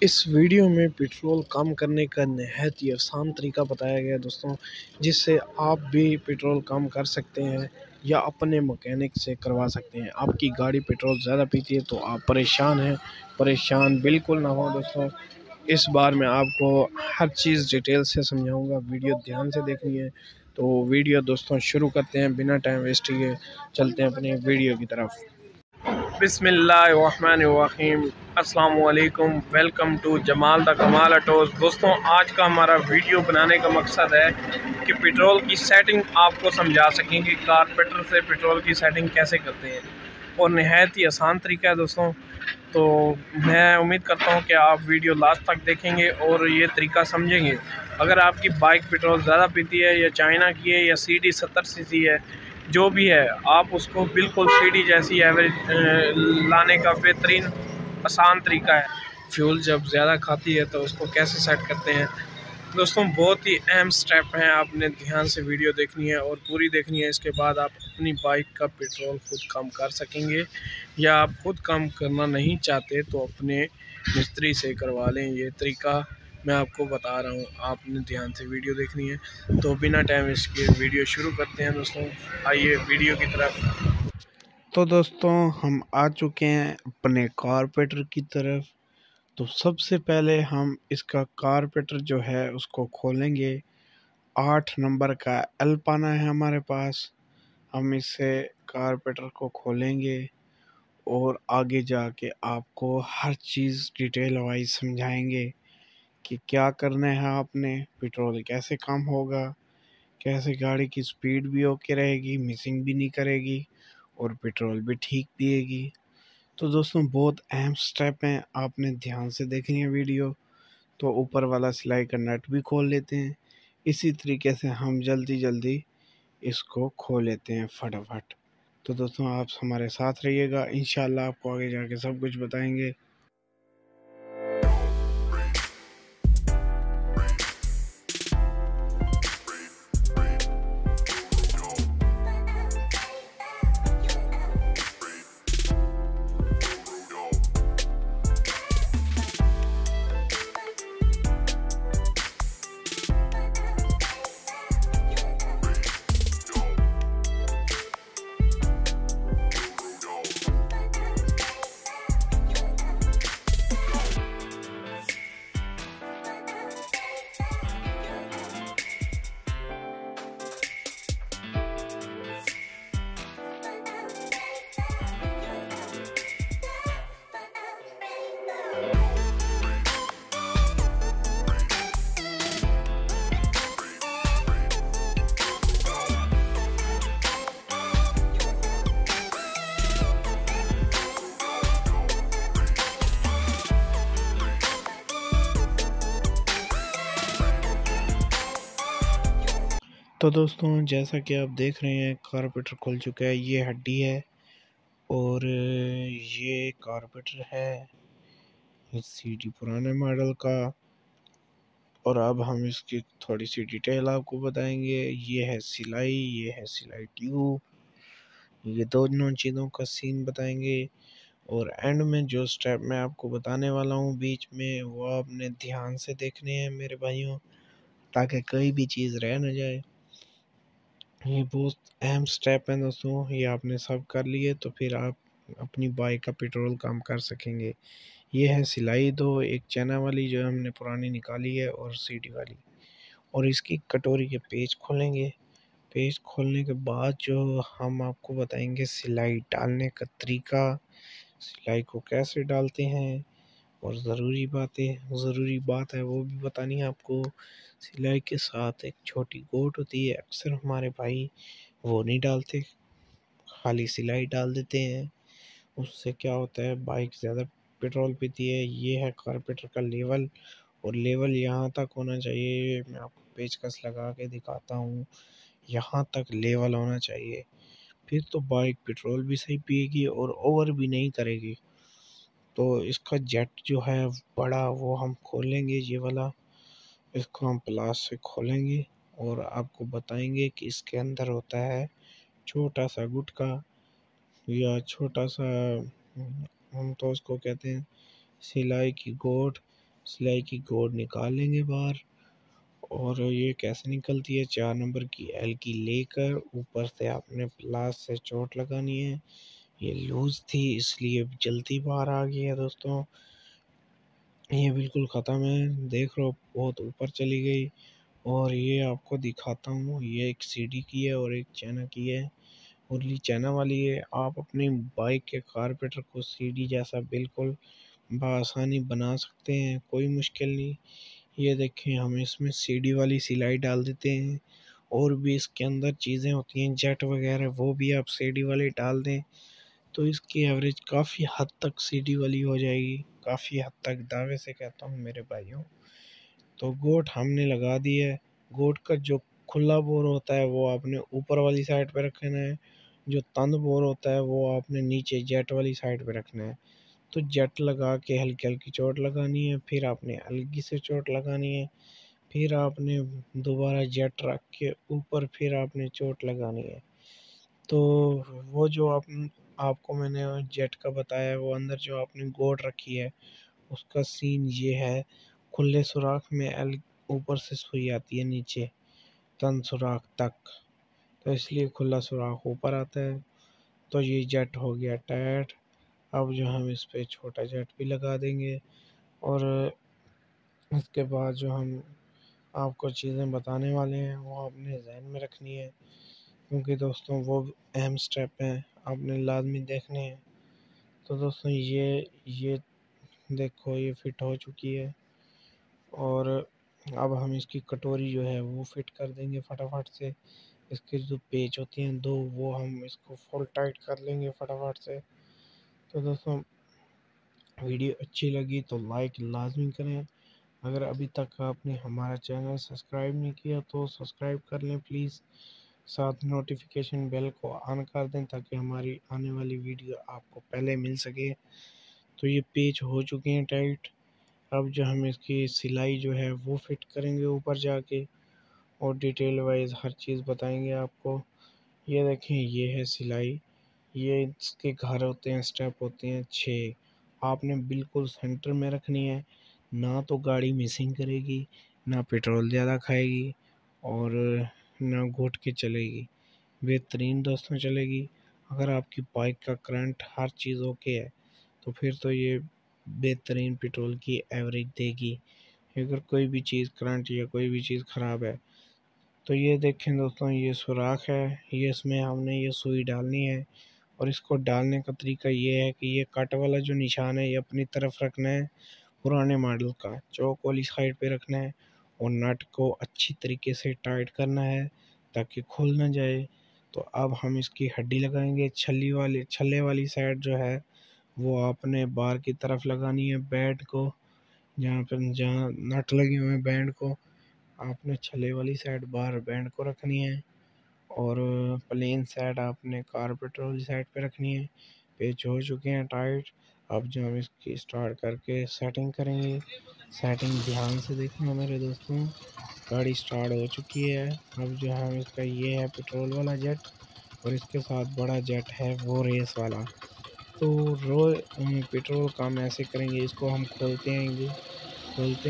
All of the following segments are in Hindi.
इस वीडियो में पेट्रोल कम करने का नहायत ही आसान तरीका बताया गया है दोस्तों, जिससे आप भी पेट्रोल कम कर सकते हैं या अपने मैकेनिक से करवा सकते हैं। आपकी गाड़ी पेट्रोल ज़्यादा पीती है तो आप परेशान हैं, परेशान बिल्कुल ना हो दोस्तों। इस बार मैं आपको हर चीज़ डिटेल से समझाऊंगा, वीडियो ध्यान से देखनी है। तो वीडियो दोस्तों शुरू करते हैं, बिना टाइम वेस्ट किए चलते हैं अपने वीडियो की तरफ। बिस्मिल्लाहिर्रहमानिर्रहीम, अस्सलाम वालेकुम, वेलकम टू जमाल द कमाल ऑटोज़। दोस्तों आज का हमारा वीडियो बनाने का मकसद है कि पेट्रोल की सेटिंग आपको समझा सकें कि कारपेंटर से पेट्रोल की सेटिंग कैसे करते हैं, और नहायत ही आसान तरीका है दोस्तों। तो मैं उम्मीद करता हूं कि आप वीडियो लास्ट तक देखेंगे और ये तरीका समझेंगे। अगर आपकी बाइक पेट्रोल ज़्यादा पीती है या चाइना की है या CD 70 सीसी है, जो भी है, आप उसको बिल्कुल CD जैसी एवरेज लाने का बेहतरीन आसान तरीका है। फ्यूल जब ज़्यादा खाती है तो उसको कैसे सेट करते हैं दोस्तों, बहुत ही अहम स्टेप हैं। आपने ध्यान से वीडियो देखनी है और पूरी देखनी है, इसके बाद आप अपनी बाइक का पेट्रोल खुद कम कर सकेंगे। या आप खुद कम करना नहीं चाहते तो अपने मिस्त्री से करवा लें। ये तरीका मैं आपको बता रहा हूँ, आपने ध्यान से वीडियो देखनी है। तो बिना टाइम वेस्ट किए वीडियो शुरू करते हैं दोस्तों, आइए वीडियो की तरफ। तो दोस्तों हम आ चुके हैं अपने कारपेंटर की तरफ। तो सबसे पहले हम इसका कारपेंटर जो है उसको खोलेंगे। 8 नंबर का एल पाना है हमारे पास। हम इससे कारपेंटर को खोलेंगे और आगे जाके आपको हर चीज़ डिटेल वाइज समझाएंगे कि क्या करना है आपने, पेट्रोल कैसे कम होगा, कैसे गाड़ी की स्पीड भी ओके रहेगी, मिसिंग भी नहीं करेगी और पेट्रोल भी ठीक पिएगी। तो दोस्तों बहुत अहम स्टेप हैं, आपने ध्यान से देखनी है वीडियो। तो ऊपर वाला सिलाई का नट भी खोल लेते हैं। इसी तरीके से हम जल्दी जल्दी इसको खोल लेते हैं फटाफट। तो दोस्तों आप हमारे साथ रहिएगा, इंशाल्लाह आपको आगे जाके सब कुछ बताएंगे। तो दोस्तों जैसा कि आप देख रहे हैं कारपेंटर खुल चुका है। ये हड्डी है और ये कारपेंटर है CD पुराने मॉडल का। और अब हम इसकी थोड़ी सी डिटेल आपको बताएंगे। ये है सिलाई, ये है सिलाई ट्यूब, ये दोनों चीज़ों का सीन बताएंगे। और एंड में जो स्टेप मैं आपको बताने वाला हूँ बीच में, वो आपने ध्यान से देखने हैं मेरे भाइयों, ताकि कोई भी चीज़ रह न जाए। ये बहुत अहम स्टेप है दोस्तों, ये आपने सब कर लिए तो फिर आप अपनी बाइक का पेट्रोल कम कर सकेंगे। ये है सिलाई दो, एक चैना वाली जो हमने पुरानी निकाली है और CD वाली। और इसकी कटोरी के पेज खोलेंगे। पेज खोलने के बाद जो हम आपको बताएंगे सिलाई डालने का तरीका, सिलाई को कैसे डालते हैं। और ज़रूरी बात है वो भी बतानी है आपको। सिलाई के साथ एक छोटी गोट होती है, अक्सर हमारे भाई वो नहीं डालते, खाली सिलाई डाल देते हैं। उससे क्या होता है, बाइक ज़्यादा पेट्रोल पीती है। ये है कारपेंटर का लेवल, और लेवल यहाँ तक होना चाहिए। मैं आपको पेचकस लगा के दिखाता हूँ, यहाँ तक लेवल होना चाहिए। फिर तो बाइक पेट्रोल भी सही पिएगी और ओवर भी नहीं करेगी। तो इसका जेट जो है बड़ा, वो हम खोलेंगे, ये वाला। इसको हम प्लास से खोलेंगे और आपको बताएंगे कि इसके अंदर होता है छोटा सा गुटका, या छोटा सा हम तो उसको कहते हैं सिलाई की गोट। सिलाई की गोड निकाल लेंगे बाहर। और ये कैसे निकलती है, 4 नंबर की एल की लेकर ऊपर से आपने प्लास से चोट लगानी है। ये लूज थी इसलिए जल्दी बाहर आ गई है दोस्तों। ये बिल्कुल ख़त्म है, देख लो बहुत ऊपर चली गई। और ये आपको दिखाता हूँ, ये एक सीडी की है और एक चैना की है। मुरली चैना वाली है। आप अपनी बाइक के कारपेटर को सीडी जैसा बिल्कुल बआसानी बना सकते हैं, कोई मुश्किल नहीं। ये देखें, हम इसमें सीडी वाली सिलाई डाल देते हैं। और भी इसके अंदर चीज़ें होती हैं जेट वगैरह, वो भी आप सीडी वाली डाल दें तो इसकी एवरेज काफ़ी हद तक सीडी वाली हो जाएगी, काफ़ी हद तक, दावे से कहता हूँ मेरे भाइयों। तो गोट हमने लगा दी है। गोट का जो खुला बोर होता है वो आपने ऊपर वाली साइड पे रखना है, जो तंद बोर होता है वो आपने नीचे जेट वाली साइड पे रखना है। तो जेट लगा के हल्की हल्की चोट लगानी है, फिर आपने हल्की से चोट लगानी है, फिर आपने दोबारा जेट रख के ऊपर फिर आपने चोट लगानी है। तो वो जो आपको मैंने जेट का बताया, वो अंदर जो आपने गोट रखी है उसका सीन ये है। खुले सुराख में एल ऊपर से सुई आती है नीचे तन सुराख तक, तो इसलिए खुला सुराख ऊपर आता है। तो ये जेट हो गया टाइट। अब जो हम इस पे छोटा जेट भी लगा देंगे। और इसके बाद जो हम आपको चीज़ें बताने वाले हैं वो आपने ज़हन में रखनी है, क्योंकि दोस्तों वो अहम स्टेप हैं, आपने लाजमी देखने हैं। तो दोस्तों ये देखो, ये फिट हो चुकी है। और अब हम इसकी कटोरी जो है वो फिट कर देंगे फटाफट से। इसके जो पेच होती हैं दो, वो हम इसको फुल टाइट कर लेंगे फटाफट से। तो दोस्तों वीडियो अच्छी लगी तो लाइक लाजमी करें। अगर अभी तक आपने हमारा चैनल सब्सक्राइब नहीं किया तो सब्सक्राइब कर लें प्लीज़। साथ नोटिफिकेशन बेल को ऑन कर दें ताकि हमारी आने वाली वीडियो आपको पहले मिल सके। तो ये पेच हो चुके हैं टाइट। अब जो हम इसकी सिलाई जो है वो फिट करेंगे ऊपर जाके, और डिटेल वाइज हर चीज़ बताएंगे आपको। ये देखें, ये है सिलाई। ये इसके घर होते हैं, स्टेप होते हैं 6। आपने बिल्कुल सेंटर में रखनी है, ना तो गाड़ी मिसिंग करेगी, ना पेट्रोल ज़्यादा खाएगी, और ना घुट के चलेगी, बेहतरीन दोस्तों चलेगी। अगर आपकी बाइक का करंट हर चीज़ ओके है तो फिर तो ये बेहतरीन पेट्रोल की एवरेज देगी। अगर कोई भी चीज़ करंट या कोई भी चीज़ ख़राब है तो ये देखें दोस्तों, ये सुराख है, ये इसमें हमने ये सुई डालनी है। और इसको डालने का तरीका ये है कि ये कट वाला जो निशान है ये अपनी तरफ रखना है, पुराने मॉडल का चौक वाली साइड पे रखना है, और नट को अच्छी तरीके से टाइट करना है ताकि खुल ना जाए। तो अब हम इसकी हड्डी लगाएंगे, छल्ले वाली साइड जो है वो आपने बार की तरफ लगानी है। बेड को जहाँ नट लगे हुए हैं बैंड को, आपने छल्ले वाली साइड बार बैंड को रखनी है, और प्लेन साइड आपने कारपेटर वाली साइड पे रखनी है। पेच हो चुके हैं टाइट। अब जो हम इसकी स्टार्ट करके सेटिंग करेंगे, सेटिंग ध्यान से देखना मेरे दोस्तों। गाड़ी स्टार्ट हो चुकी है। अब जो है इसका ये है पेट्रोल वाला जेट, और इसके साथ बड़ा जेट है वो रेस वाला। तो पेट्रोल काम ऐसे करेंगे, इसको हम खोलते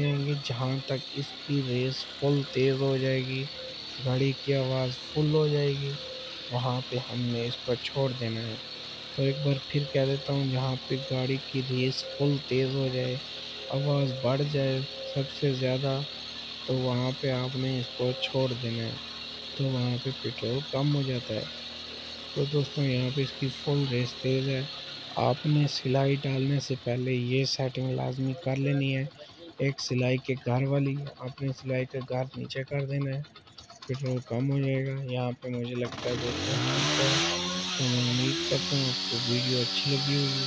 आएंगे जहाँ तक इसकी रेस फुल तेज़ हो जाएगी, गाड़ी की आवाज़ फुल हो जाएगी, वहाँ पे हमने इसको छोड़ देना है। तो एक बार फिर कह देता हूँ, जहाँ पे गाड़ी की रेस फुल तेज़ हो जाए, आवाज़ बढ़ जाए सबसे ज़्यादा, तो वहाँ पे आपने इसको छोड़ देना है। तो वहाँ पे पेट्रोल कम हो जाता है। तो दोस्तों यहाँ पे इसकी फुल रेस तेज़ है। आपने सिलाई डालने से पहले ये सेटिंग लाजमी कर लेनी है। एक सिलाई के घर वाली, आपने सिलाई का घर नीचे कर देना है, पेट्रोल कम हो जाएगा। यहाँ पे मुझे लगता है दोस्तों ठीक है। तो मैं उम्मीद करता हूँ आपको वीडियो अच्छी लगी होगी।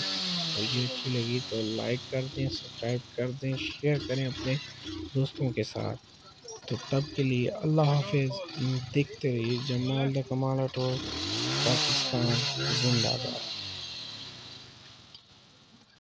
वीडियो अच्छी लगी तो लाइक कर दें, सब्सक्राइब कर दें, शेयर करें अपने दोस्तों के साथ। तो तब के लिए अल्लाह हाफिज़। देखते रहिए जमाल द कमाल ऑटो पाकिस्तान जिंदाबाद।